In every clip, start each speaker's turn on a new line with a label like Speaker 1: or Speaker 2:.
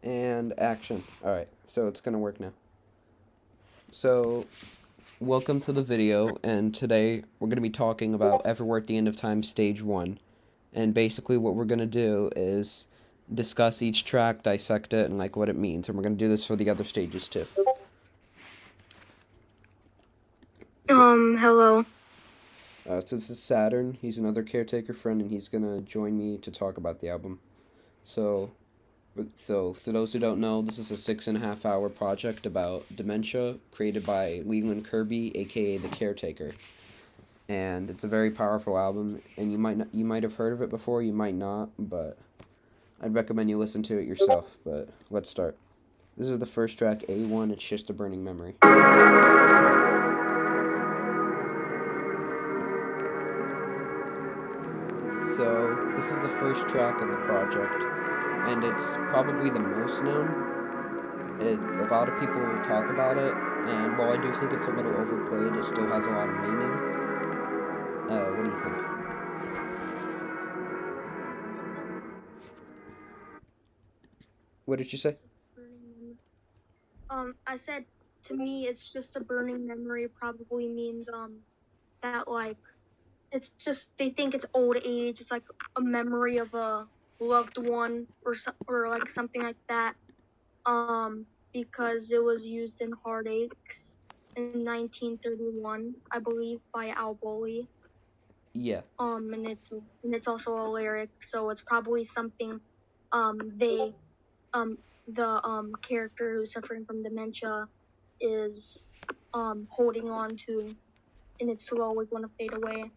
Speaker 1: And action. Alright, so it's gonna work now. So, welcome to the video, and today we're gonna be talking about Everywhere at the End of Time Stage 1. And basically what we're gonna do is discuss each track, dissect it, and like what it means. And we're gonna do this for the other stages too.
Speaker 2: Hello.
Speaker 1: So this is Saturn. He's another caretaker friend, and he's gonna join me to talk about the album. So, for those who don't know, this is a 6.5 hour project about dementia created by Leland Kirby, aka the Caretaker, and it's a very powerful album. And you might have heard of it before, you might not, but I'd recommend you listen to it yourself. But let's start. This is the first track, A1. It's just a burning memory. So this is the first track of the project, and it's probably the most known. A lot of people talk about it, and while I do think it's a little overplayed, it still has a lot of meaning. What do you think? What did you say?
Speaker 2: I said to me it's just a burning memory probably means that like it's just they think it's old age. It's like a memory of a loved one or like something like that. Because it was used in Heartaches in 1931, I believe, by Al Bowley.
Speaker 1: Yeah.
Speaker 2: And it's also a lyric, so it's probably something they the character who's suffering from dementia is holding on to, and it's slowly going to fade away.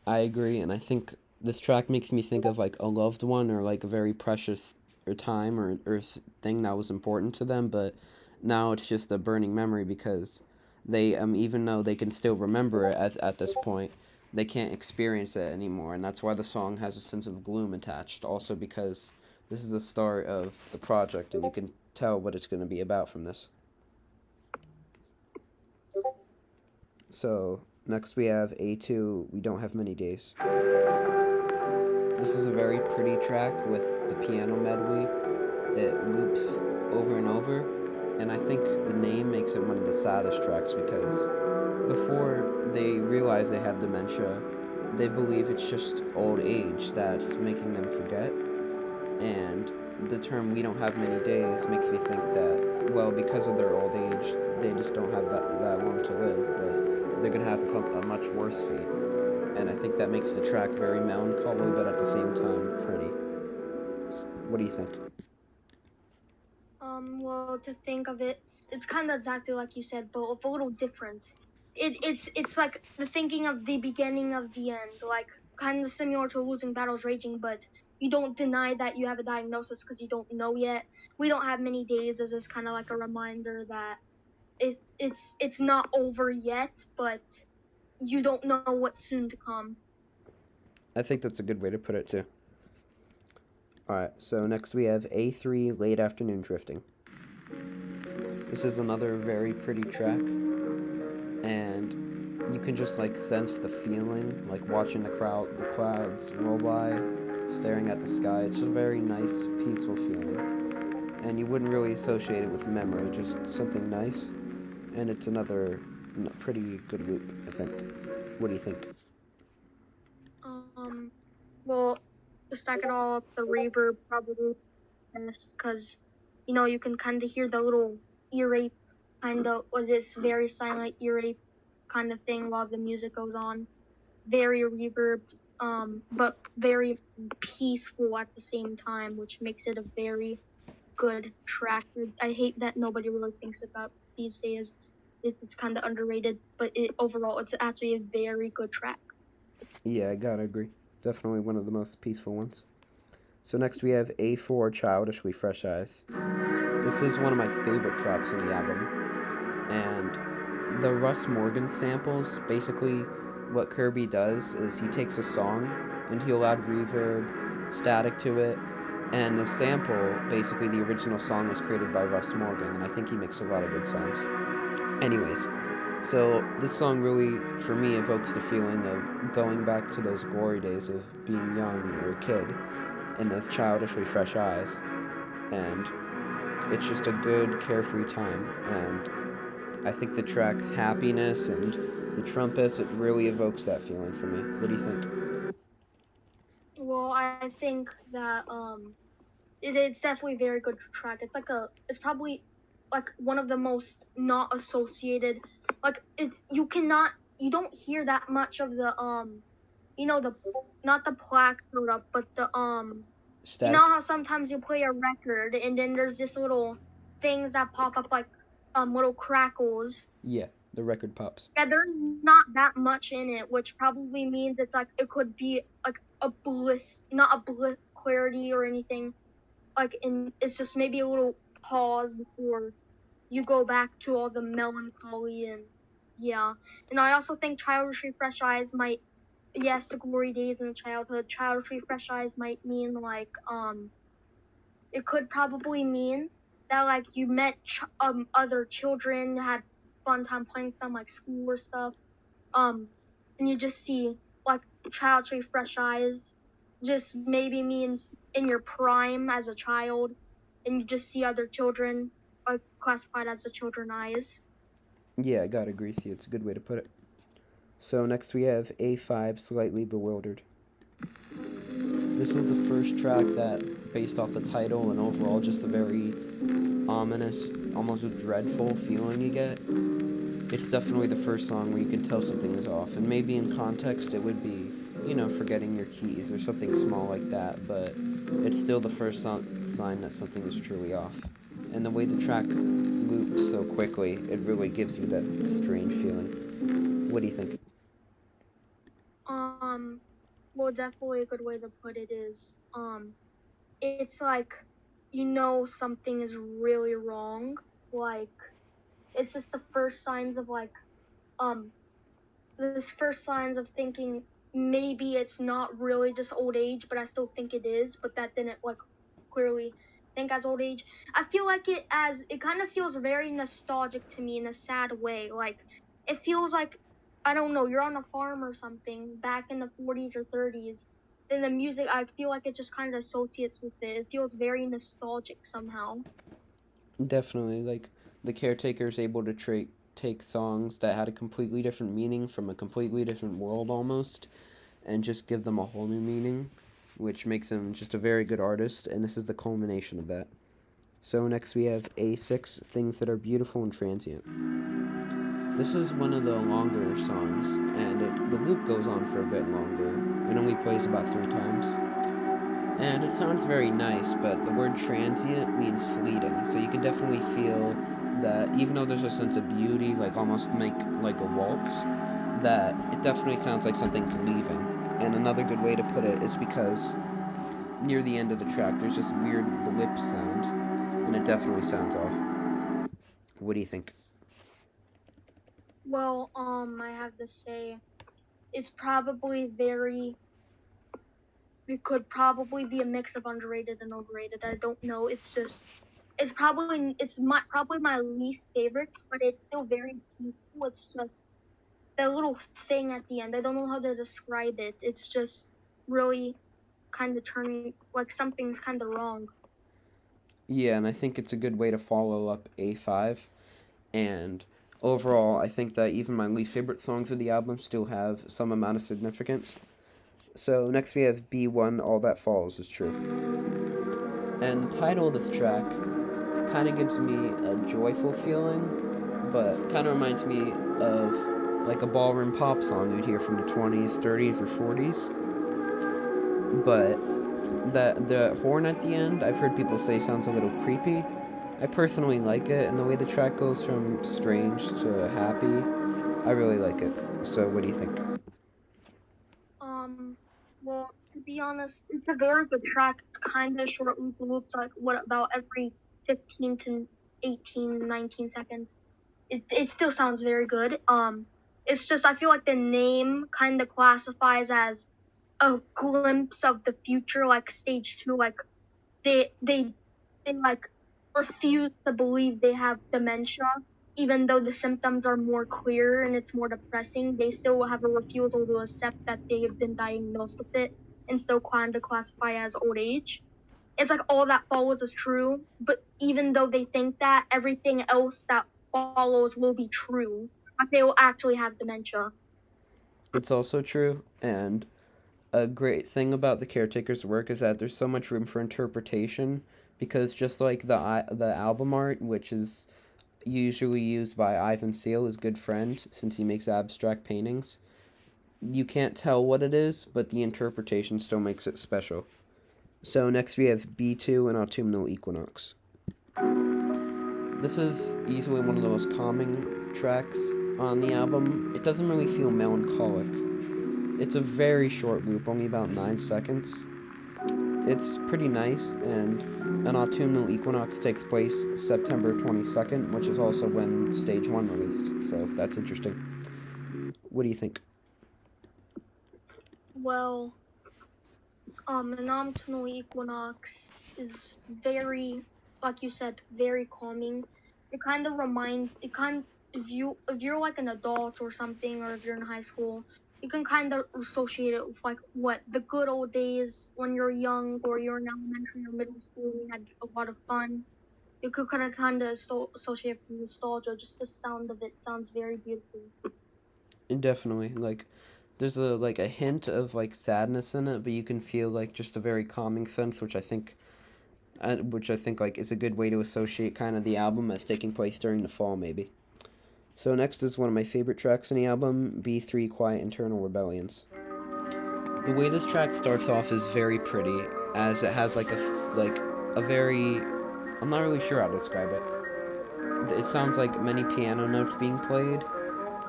Speaker 1: I agree, and I think this track makes me think of like a loved one or like a very precious or time or thing that was important to them, but now it's just a burning memory because they even though they can still remember it at this point, they can't experience it anymore, and that's why the song has a sense of gloom attached. Also because this is the start of the project, and you can tell what it's going to be about from this. So next we have A2, We Don't Have Many Days. This is a very pretty track with the piano medley. It loops over and over, and I think the name makes it one of the saddest tracks because before they realize they have dementia, they believe it's just old age that's making them forget. And the term "we don't have many days" makes me think that, well, because of their old age, they just don't have that long to live, but they're gonna have a much worse fate. And I think that makes the track very melancholy, but at the same time pretty. What do you think?
Speaker 2: Well, to think of it, it's kind of exactly like you said, but with a little difference. It's like the thinking of the beginning of the end, like kind of similar to losing battles raging, but you don't deny that you have a diagnosis because you don't know yet. We don't have many days as is kind of like a reminder that it's not over yet, but you don't know what's soon to come.
Speaker 1: I think that's a good way to put it too. Alright, so next we have A3, Late Afternoon Drifting. This is another very pretty track, and you can just like sense the feeling, like watching the clouds roll by, staring at the sky. It's a very nice, peaceful feeling, and you wouldn't really associate it with memory, just something nice. And it's another pretty good loop, I think. What do you think?
Speaker 2: Well, to stack it all up, the reverb probably best because you can kind of hear the little ear rape kind of, or this very silent ear rape kind of thing while the music goes on. Very reverbed, but very peaceful at the same time, which makes it a very good track. I hate that nobody really thinks about these days. It's kind of underrated, but overall, it's actually a very good track.
Speaker 1: Yeah, I gotta agree. Definitely one of the most peaceful ones. So next we have A4, Childishly Fresh Eyes. This is one of my favorite tracks on the album, and the Russ Morgan samples, basically what Kirby does is he takes a song and he'll add reverb, static to it, and the sample, basically the original song, was created by Russ Morgan, and I think he makes a lot of good songs. Anyways, so this song really, for me, evokes the feeling of going back to those glory days of being young or a kid and those childishly fresh eyes. and it's just a good carefree time. And I think the track's happiness and the trumpets, it really evokes that feeling for me. What do you think?
Speaker 2: Well, I think that it's definitely a very good track. It's probably like one of the most not associated, like you don't hear that much of the the not the plaque build up, but the you know
Speaker 1: Static?
Speaker 2: how sometimes you play a record and then there's this little things that pop up like little crackles.
Speaker 1: Yeah, the record pops.
Speaker 2: Yeah, there's not that much in it, which probably means it's like it could be like a bliss, not a bliss clarity or anything. Like, in it's just maybe a little pause before you go back to all the melancholy and yeah. And I also think childishly fresh eyes might, yes, the glory days in childhood. Childishly fresh eyes might mean like it could probably mean that like you met other children, had fun time playing with them like school or stuff, um and you just see like childishly fresh eyes just maybe means in your prime as a child, and you just see other children like classified as the children eyes.
Speaker 1: Yeah, I gotta agree with you. It's a good way to put it. So next we have A5, Slightly Bewildered. This is the first track that, based off the title and overall just a very ominous, almost a dreadful feeling you get, it's definitely the first song where you can tell something is off. And maybe in context it would be, forgetting your keys or something small like that, but it's still the first sign that something is truly off. And the way the track loops so quickly, it really gives you that strange feeling. What do you think?
Speaker 2: um well, definitely a good way to put it is it's like something is really wrong, like it's just the first signs of like um this first signs of thinking maybe it's not really just old age, but I still think it is, but that didn't like clearly think as old age. I feel like it kind of feels very nostalgic to me in a sad way. Like it feels like, I don't know, you're on a farm or something back in the 40s or 30s. Then the music, I feel like it just kind of associates with it. It feels very nostalgic somehow.
Speaker 1: Definitely, like the caretaker is able to take songs that had a completely different meaning from a completely different world almost, and just give them a whole new meaning, which makes him just a very good artist. And this is the culmination of that. So next we have A6, Things That Are Beautiful and Transient. This is one of the longer songs, and the loop goes on for a bit longer. It only plays about 3 times. And it sounds very nice, but the word transient means fleeting. So you can definitely feel that even though there's a sense of beauty, like almost make like a waltz, that it definitely sounds like something's leaving. And another good way to put it is because near the end of the track, there's this weird blip sound, and it definitely sounds off. What do you think?
Speaker 2: Well, I have to say it's probably very it could probably be a mix of underrated and overrated. I don't know. Probably my least favorites, but it's still very peaceful. It's just that little thing at the end. I don't know how to describe it. It's just really kind of turning like something's kind of wrong.
Speaker 1: Yeah, and I think it's a good way to follow up A5. And overall, I think that even my least favorite songs of the album still have some amount of significance. So next we have B1, All That Follows Is True. And the title of this track kind of gives me a joyful feeling, but kind of reminds me of like a ballroom pop song you'd hear from the 20s, 30s, or 40s. But the horn at the end, I've heard people say sounds a little creepy. I personally like it, and the way the track goes from strange to happy, I really like it. So, what do you think?
Speaker 2: Um, well, to be honest, it's a very good track. Kind of short loops, like what about every 15 to 18, 19 seconds. It still sounds very good. It's just I feel like the name kind of classifies as a glimpse of the future, like stage two. Like they they they like refuse to believe they have dementia, even though the symptoms are more clear and it's more depressing. They still have a refusal to accept that they have been diagnosed with it, and still kind of classify as old age. it's like all that follows is true, but even though they think that, everything else that follows will be true. Like they will actually have dementia.
Speaker 1: It's also true, and a great thing about the caretaker's work is that there's so much room for interpretation because just like the album art, which is usually used by Ivan Seal, his good friend, since he makes abstract paintings, you can't tell what it is, but the interpretation still makes it special. So next we have B2 and Autumnal Equinox. This is easily one of the most calming tracks on the album. It doesn't really feel melancholic. It's a very short loop, only about 9 seconds. It's pretty nice, and an Autumnal Equinox takes place September 22nd, which is also when Stage 1 released, so that's interesting. What do you think?
Speaker 2: Well, an autumnal equinox is very, like you said, very calming. It kind of reminds, if you're like an adult or something, or if you're in high school, you can kind of associate it with like what the good old days when you're young or you're in elementary or middle school. You had a lot of fun. You could kind of associate with nostalgia. Just the sound of it sounds very beautiful.
Speaker 1: Definitely, like, there's a hint of like sadness in it, but you can feel like just a very calming sense, which I think like is a good way to associate kind of the album as taking place during the fall, maybe. So next is one of my favorite tracks in the album, B3 Quiet Internal Rebellions. The way this track starts off is very pretty, as it has like a very, I'm not really sure how to describe it. It sounds like many piano notes being played,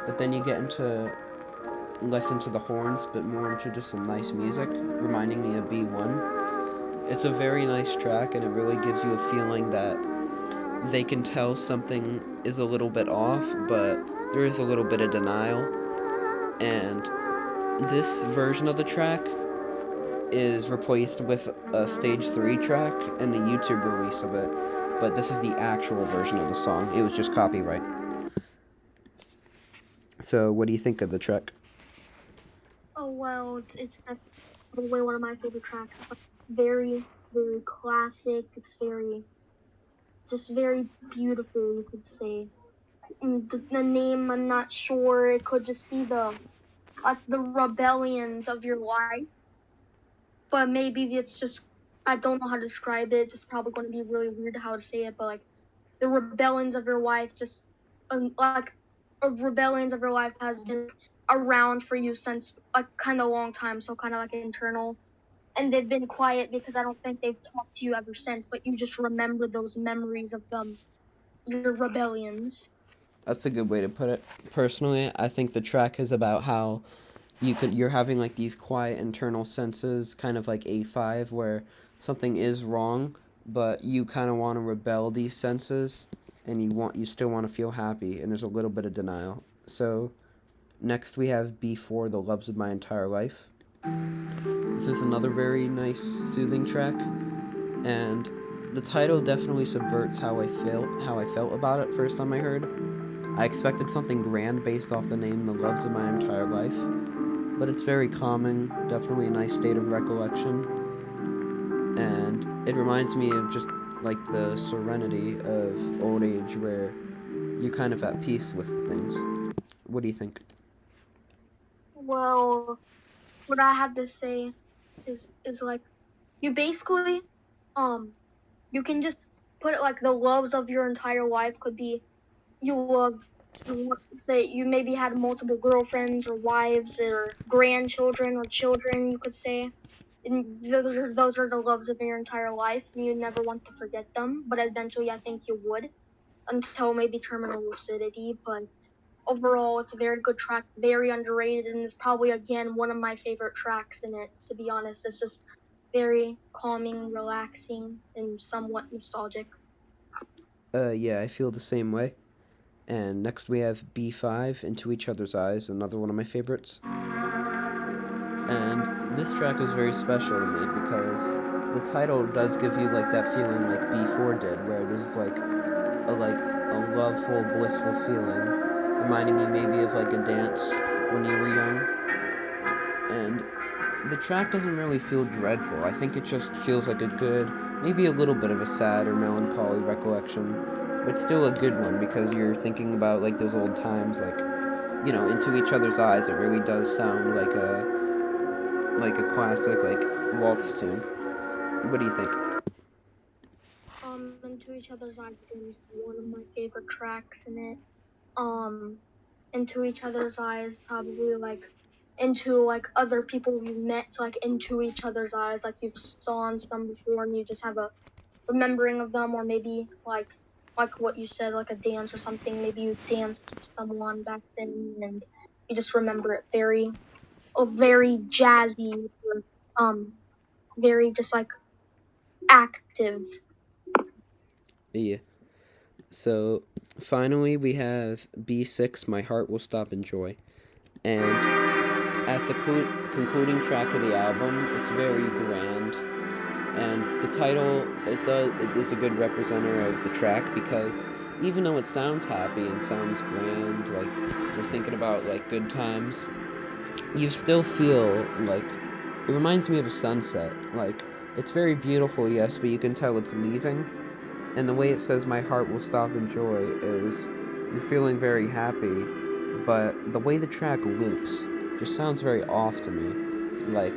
Speaker 1: but then you get into less into the horns, but more into just some nice music, reminding me of B1. It's a very nice track, and it really gives you a feeling that they can tell something is a little bit off, but there is a little bit of denial. And this version of the track is replaced with a Stage 3 track and the YouTube release of it. But this is the actual version of the song. It was just copyright. So, what do you think of the track?
Speaker 2: Oh well, it's probably one of my favorite tracks. It's like very, very classic. It's just very beautiful, you could say. And the name, I'm not sure. It could just be the rebellions of your life, but maybe it's just, I don't know how to describe it. It's probably going to be really weird how to say it, but like the rebellions of your life, just like rebellions of your life has been around for you since like kind of a long time, so kind of like internal, and they've been quiet because I don't think they've talked to you ever since, but you just remember those memories of your rebellions.
Speaker 1: That's a good way to put it. Personally, I think the track is about how you're having like these quiet internal senses, kind of like A5, where something is wrong, but you kind of want to rebel these senses, and you still want to feel happy, and there's a little bit of denial. So next we have B4, The Loves of My Entire Life. This is another very nice, soothing track, and the title definitely subverts how I felt about it first time I heard. I expected something grand based off the name The Loves of My Entire Life, but it's very calming, definitely a nice state of recollection, and it reminds me of just like the serenity of old age where you're kind of at peace with things. What do you think?
Speaker 2: Well, what I have to say is like you basically you can just put it like the loves of your entire life could be you love that you maybe had multiple girlfriends or wives or grandchildren or children, you could say, and those are the loves of your entire life, and you never want to forget them, but eventually I think you would, until maybe terminal lucidity. But overall, it's a very good track, very underrated, and it's probably again one of my favorite tracks in it, to be honest. It's just very calming, relaxing, and somewhat nostalgic.
Speaker 1: Yeah, I feel the same way. And next we have B5, Into Each Other's Eyes, another one of my favorites. And this track is very special to me because the title does give you like that feeling like B4 did, where there's like a loveful, blissful feeling, reminding me maybe of like a dance when you were young. And the track doesn't really feel dreadful. I think it just feels like a good, maybe a little bit of a sad or melancholy recollection, but still a good one because you're thinking about like those old times, like Into Each Other's Eyes. It really does sound like a classic like waltz tune. What do you think?
Speaker 2: Into Each Other's Eyes is one of my favorite tracks in it. Um, Into Each Other's Eyes, probably like into like other people you met, like into each other's eyes, like you've saw some before and you just have a remembering of them, or maybe like what you said, like a dance or something. Maybe you danced with someone back then and you just remember it very jazzy, or very just like active.
Speaker 1: Yeah. So finally, we have B6, My Heart Will Stop in Joy. And as the concluding track of the album, it's very grand. And the title, it is a good representative of the track because even though it sounds happy and sounds grand, like you're thinking about like good times, you still feel like it reminds me of a sunset. Like it's very beautiful, yes, but you can tell it's leaving. And the way it says "My heart will stop in joy" is you're feeling very happy, but the way the track loops just sounds very off to me. Like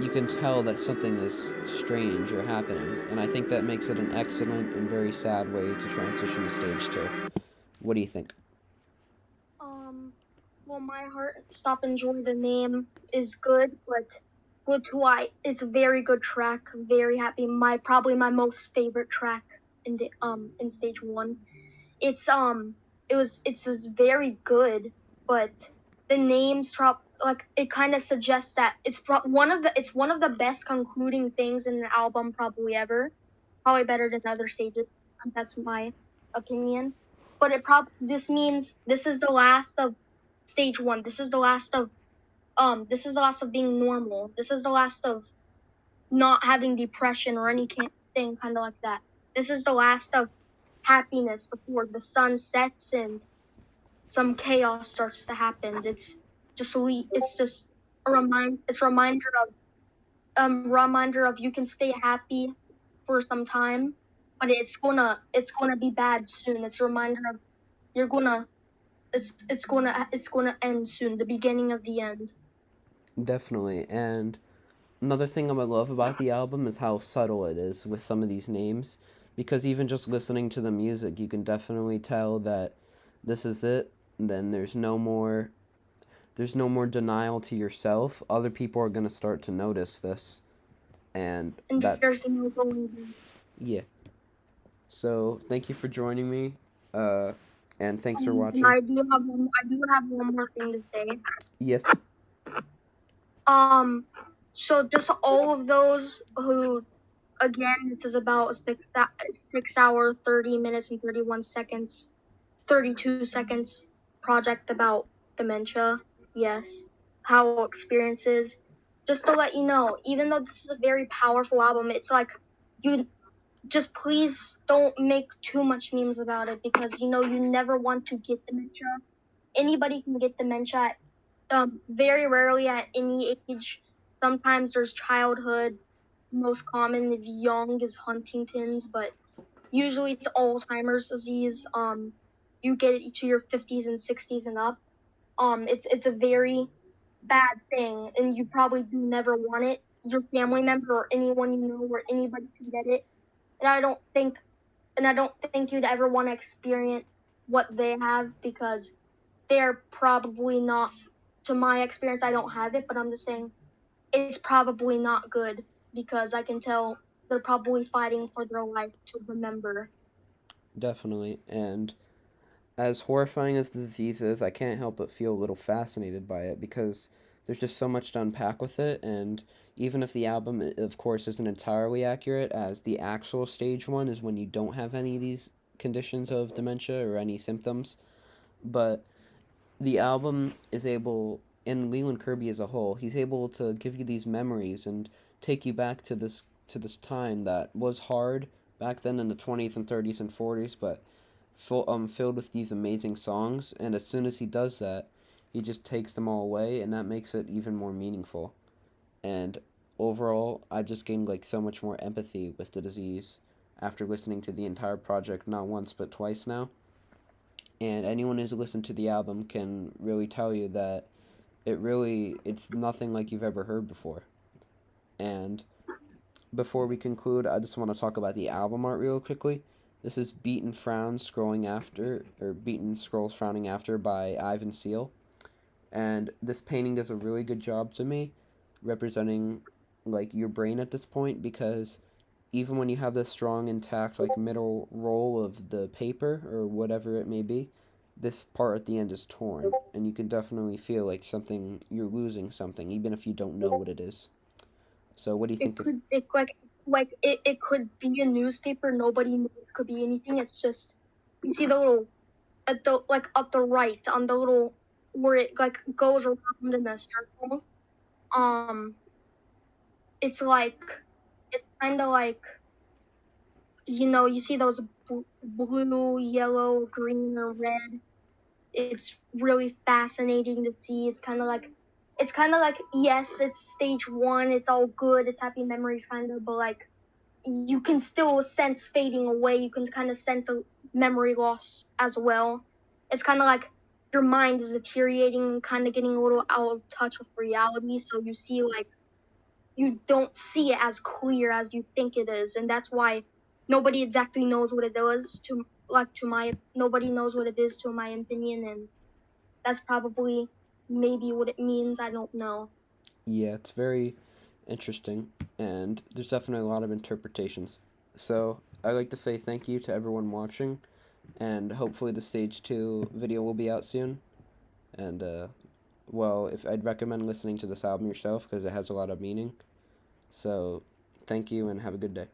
Speaker 1: you can tell that something is strange or happening, and I think that makes it an excellent and very sad way to transition to stage two. What do you think?
Speaker 2: Um, well, My Heart Stop and Joy, the name is good, but good to I. It's a very good track. Very happy. Probably my most favorite track in stage one. It's it's very good, but the names drop like it kind of suggests that it's one of the best concluding things in the album probably ever. Probably better than other stages. That's my opinion. But this means this is the last of stage one. This is the last of being normal. This is the last of not having depression or anything kind of like that. This is the last of happiness before the sun sets and some chaos starts to happen. It's just a reminder of you can stay happy for some time, but it's gonna be bad soon. It's a reminder of you're gonna it's gonna end soon. The beginning of the end.
Speaker 1: Definitely. And another thing I love about the album is how subtle it is with some of these names, because even just listening to the music, you can definitely tell that this is it. Then there's no more denial to yourself. Other people are going to start to notice this, and
Speaker 2: And there's
Speaker 1: that's
Speaker 2: no going back.
Speaker 1: yeah. So, thank you for joining me. Uh and thanks for
Speaker 2: And
Speaker 1: watching.
Speaker 2: I do have one more thing to say.
Speaker 1: Yes.
Speaker 2: Um, so just all of those who, again, this is about 6 hour, 30 minutes and 31 seconds, 32 seconds project about dementia. Yes, how experiences. Just to let you know, even though this is a very powerful album, it's like you just please don't make too much memes about it because you never want to get dementia. Anybody can get dementia very rarely at any age. Sometimes there's childhood. Most common if young is Huntington's, but usually it's Alzheimer's disease. You get it to your 50s and 60s and up. It's a very bad thing, and you probably do never want it. Your family member or anyone you know or anybody can get it, and I don't think you'd ever want to experience what they have because they're probably not. To my experience, I don't have it, but I'm just saying it's probably not good because I can tell they're probably fighting for their life to remember.
Speaker 1: Definitely. And as horrifying as the disease is, I can't help but feel a little fascinated by it because there's just so much to unpack with it. And even if the album, of course, isn't entirely accurate, as the actual stage one is when you don't have any of these conditions of dementia or any symptoms, but the album is able, and Leland Kirby as a whole, he's able to give you these memories and take you back to this time that was hard back then in the 20s and 30s and 40s, but filled with these amazing songs. And as soon as he does that, he just takes them all away, and that makes it even more meaningful. And overall, I just gained like so much more empathy with the disease after listening to the entire project not once but twice now. And anyone who's listened to the album can really tell you that it's nothing like you've ever heard before. And before we conclude, I just want to talk about the album art real quickly. This is Beaten Frowns Scrolling After, or Beaten Scrolls Frowning After by Ivan Seal. And this painting does a really good job to me representing like your brain at this point, because even when you have this strong intact like middle roll of the paper or whatever it may be, this part at the end is torn, and you can definitely feel like something, you're losing something even if you don't know what it is. So what do you think
Speaker 2: it could be a newspaper. Nobody knows. It could be anything. It's just you see the little at the like up the right on the little where it like goes around in a circle. Um, it's like it's kind of like you see those blue, yellow, green, or red. It's really fascinating to see. It's kind of like yes, it's stage one. It's all good. It's happy memories, kind of, but like you can still sense fading away. You can kind of sense a memory loss as well. It's kind of like your mind is deteriorating, kind of getting a little out of touch with reality. So you see, like, you don't see it as clear as you think it is, and that's why nobody exactly knows what it is. Nobody knows what it is, to my opinion, and that's probably maybe what it means. I don't know.
Speaker 1: Yeah, it's very interesting, and there's definitely a lot of interpretations. So I'd like to say thank you to everyone watching, and hopefully the stage 2 video will be out soon. And well, if I'd recommend listening to this album yourself because it has a lot of meaning. So thank you and have a good day.